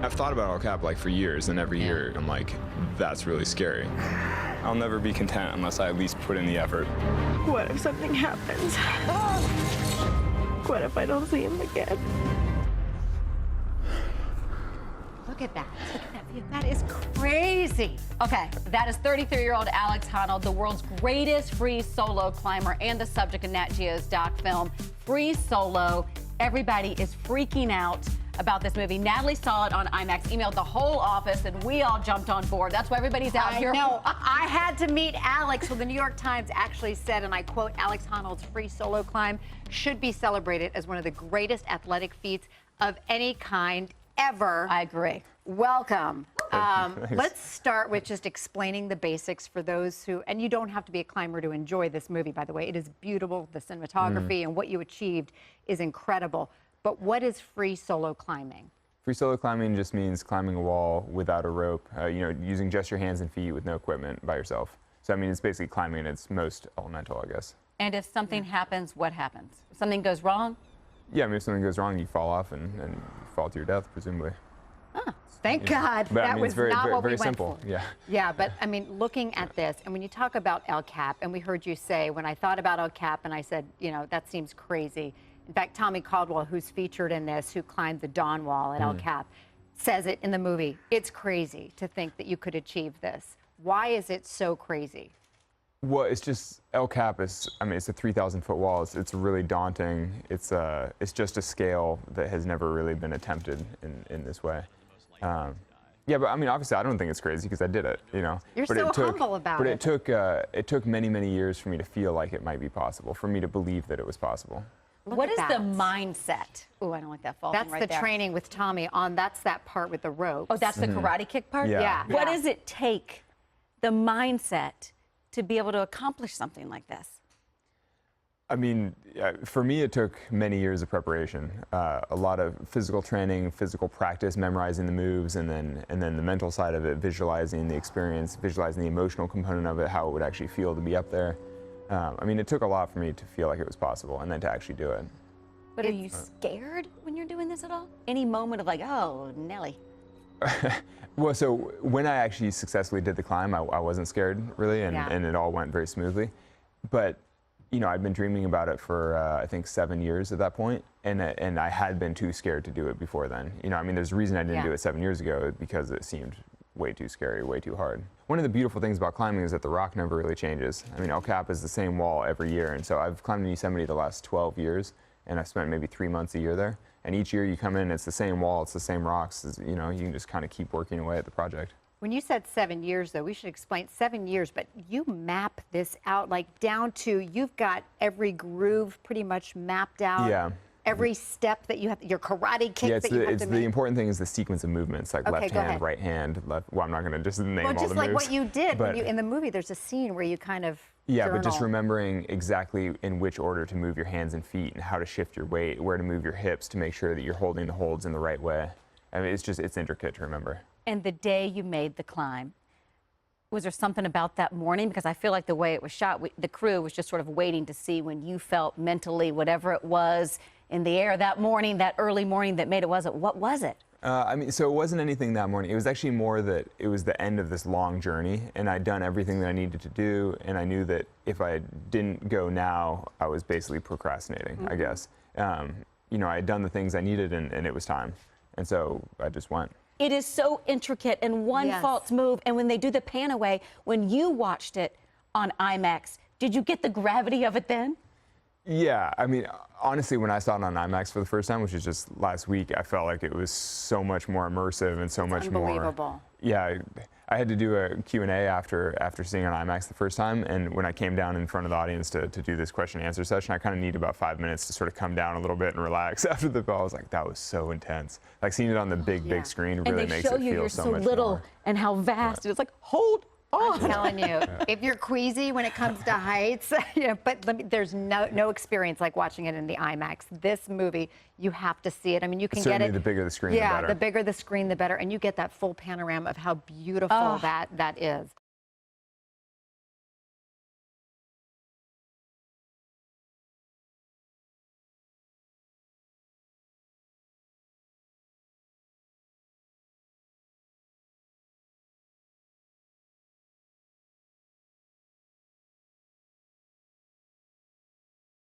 I've thought about El Cap like for years, and every year I'm like, that's really scary. I'll never be content unless I at least put in the effort. What if something happens? What if I don't see him again? Look at that. Look at that view. That is crazy. Okay, that is 33-year-old Alex Honnold, the world's greatest free solo climber and the subject of Nat Geo's doc film, Free Solo. Everybody is freaking out about this movie. Natalie saw it on IMAX, emailed the whole office, and we all jumped on board. That's why everybody's out here. No, I had to meet Alex. Well, the New York Times actually said, and I quote, Alex Honnold's free solo climb should be celebrated as one of the greatest athletic feats of any kind ever. I agree. Welcome. Let's start with just explaining the basics for those who, and you don't have to be a climber to enjoy this movie, by the way. It is beautiful. The cinematography and what you achieved is incredible. But what is free solo climbing? Free solo climbing just means climbing a wall without a rope, using just your hands and feet with no equipment by yourself. So, I mean, it's basically climbing in its most elemental, I guess. And if something happens, what happens? If something goes wrong? Yeah, I mean, if something goes wrong, you fall off and fall to your death, presumably. Oh, thank God. But, that I mean, was it's very, not very, what very we went simple. for. Yeah. Yeah, but I mean, looking at this, and when you talk about El Cap, and we heard you say, when I thought about El Cap, and I said, that seems crazy. In fact, Tommy Caldwell, who's featured in this, who climbed the Dawn Wall at El Cap, says it in the movie. It's crazy to think that you could achieve this. Why is it so crazy? Well, it's just El Cap is. I mean, it's a 3,000-foot wall. It's really daunting. It's just a scale that has never really been attempted in this way. Yeah, but I mean, obviously, I don't think it's crazy because I did it. You're but so humble about it. But it took many, many years for me to feel like it might be possible, for me to believe that it was possible. What is the mindset? Oh, I don't like that faulting That's right the there. training with Tommy on. That's that part with the ropes. Oh, that's the karate kick part? Yeah. What does it take, the mindset, to be able to accomplish something like this? I mean, for me, it took many years of preparation, a lot of physical training, physical practice, memorizing the moves, and then the mental side of it, visualizing the experience, visualizing the emotional component of it, how it would actually feel to be up there. I mean, it took a lot for me to feel like it was possible, and then to actually do it. But are you scared when you're doing this at all? Any moment of like, oh, Nelly? Well, so when I actually successfully did the climb, I wasn't scared, really, and it all went very smoothly. But I'd been dreaming about it for, I think, 7 years at that point, and I had been too scared to do it before then. I mean, there's a reason I didn't do it 7 years ago, because it seemed way too scary, way too hard. One of the beautiful things about climbing is that the rock never really changes. I mean, El Cap is the same wall every year, and so I've climbed in Yosemite the last 12 years, and I've spent maybe 3 months a year there. And each year you come in, it's the same wall, it's the same rocks, you can just kind of keep working away at the project. When you said 7 years, though, we should explain 7 years, but you map this out like down to, you've got every groove pretty much mapped out. Yeah. Every step that you have, your karate kick that you have to make. The important thing is the sequence of movements, like left hand, right hand, left. Well, I'm not going to just name all the moves. Well, just like what you did when in the movie, there's a scene where you kind of journal. But just remembering exactly in which order to move your hands and feet, and how to shift your weight, where to move your hips to make sure that you're holding the holds in the right way. I mean, it's intricate to remember. And the day you made the climb, was there something about that morning? Because I feel like the way it was shot, the crew was just sort of waiting to see when you felt mentally, whatever it was in the air that morning, that early morning that made it. What was it? I mean, so it wasn't anything that morning. It was actually more that it was the end of this long journey, and I'd done everything that I needed to do, and I knew that if I didn't go now, I was basically procrastinating, I guess. I had done the things I needed, and it was time. And so I just went. It is so intricate, and one false move, and when they do the pan away, when you watched it on IMAX, did you get the gravity of it then? Yeah, I mean, honestly, when I saw it on IMAX for the first time, which was just last week, I felt like it was so much more immersive and so much more. Unbelievable. Yeah, I had to do a Q&A after seeing it on IMAX the first time, and when I came down in front of the audience to do this question and answer session, I kind of needed about 5 minutes to sort of come down a little bit and relax after the ball. I was like, that was so intense. Like, seeing it on the big screen really makes it feel so much more. And they show you you're so little and how vast. It's like, hold on. I'm telling you, if you're queasy when it comes to heights, but there's no experience like watching it in the IMAX. This movie, you have to see it. I mean, you can get it. Certainly the bigger the screen, the better. Yeah, the bigger the screen, the better. And you get that full panorama of how beautiful that is.